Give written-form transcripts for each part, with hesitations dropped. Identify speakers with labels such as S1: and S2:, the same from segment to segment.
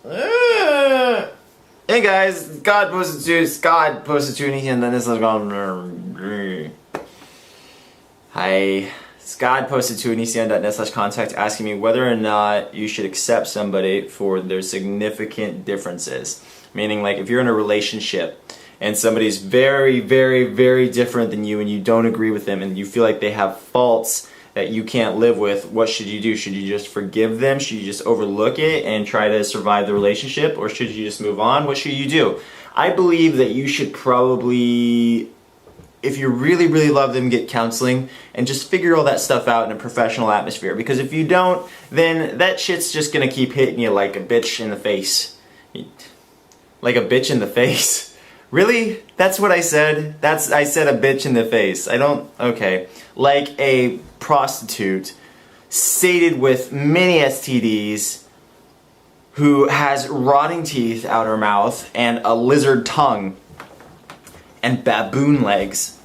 S1: Hey guys, Scott posted to me and then this is gone. Hi, Scott posted to ecn.net/contact asking me whether or not you should accept somebody for their significant differences. Meaning, like, if you're in a relationship and somebody's very, very, very different than you and you don't agree with them and you feel like they have faults that you can't live with, what should you do? Should you just forgive them? Should you just overlook it and try to survive the relationship? Or should you just move on? What should you do? I believe that you should probably, if you really, really love them, get counseling and just figure all that stuff out in a professional atmosphere. Because if you don't, then that shit's just gonna keep hitting you like a bitch in the face. Like a bitch in the face. Really? That's what I said? I said a bitch in the face. Okay. Like a prostitute sated with many STDs who has rotting teeth out her mouth and a lizard tongue and baboon legs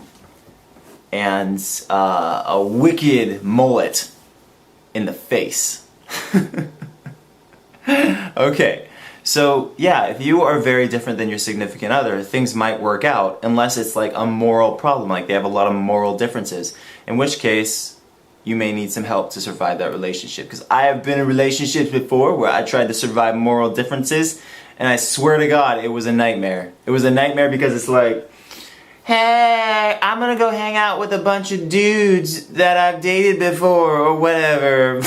S1: and a wicked mullet in the face. Okay. So, yeah, if you are very different than your significant other, things might work out, unless it's like a moral problem, like they have a lot of moral differences, in which case you may need some help to survive that relationship. Because I have been in relationships before where I tried to survive moral differences, and I swear to God, it was a nightmare. It was a nightmare because it's like, hey, I'm gonna go hang out with a bunch of dudes that I've dated before, or whatever.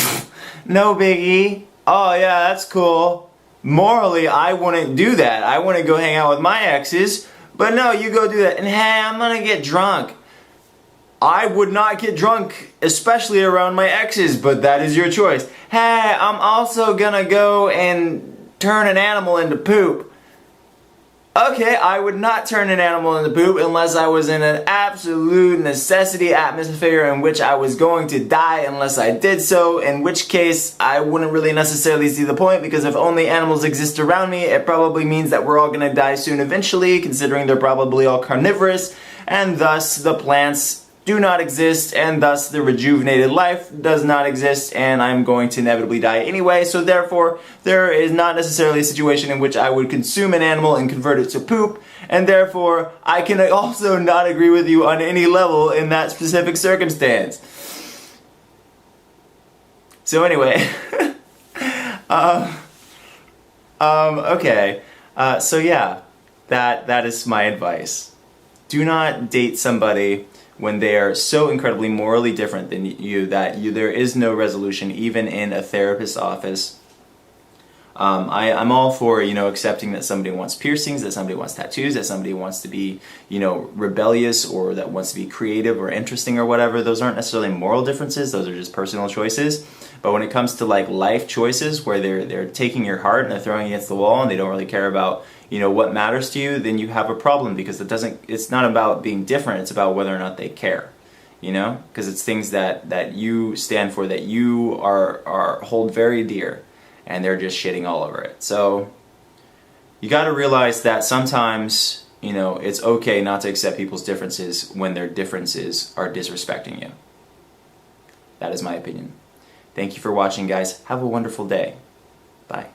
S1: No biggie. Oh yeah, that's cool. Morally, I wouldn't do that. I wouldn't go hang out with my exes. But no, you go do that. And hey, I'm gonna get drunk. I would not get drunk, especially around my exes, but that is your choice. Hey, I'm also gonna go and turn an animal into poop. Okay, I would not turn an animal into poop unless I was in an absolute necessity atmosphere in which I was going to die unless I did so, in which case I wouldn't really necessarily see the point, because if only animals exist around me, it probably means that we're all going to die soon eventually, considering they're probably all carnivorous, and thus the plants do not exist, and thus the rejuvenated life does not exist, and I'm going to inevitably die anyway, so therefore there is not necessarily a situation in which I would consume an animal and convert it to poop, and therefore I can also not agree with you on any level in that specific circumstance. So anyway, okay, so yeah, that is my advice. Do not date somebody when they are so incredibly morally different than you that there is no resolution, even in a therapist's office. I'm all for, accepting that somebody wants piercings, that somebody wants tattoos, that somebody wants to be, rebellious, or that wants to be creative or interesting or whatever. Those aren't necessarily moral differences, those are just personal choices. But when it comes to like life choices where they're taking your heart and they're throwing it against the wall and they don't really care about what matters to you, then you have a problem, because it's not about being different, it's about whether or not they care, because it's things that you stand for, that you hold very dear, and they're just shitting all over it. So you got to realize that sometimes, it's okay not to accept people's differences when their differences are disrespecting you. That is my opinion. Thank you for watching, guys. Have a wonderful day. Bye.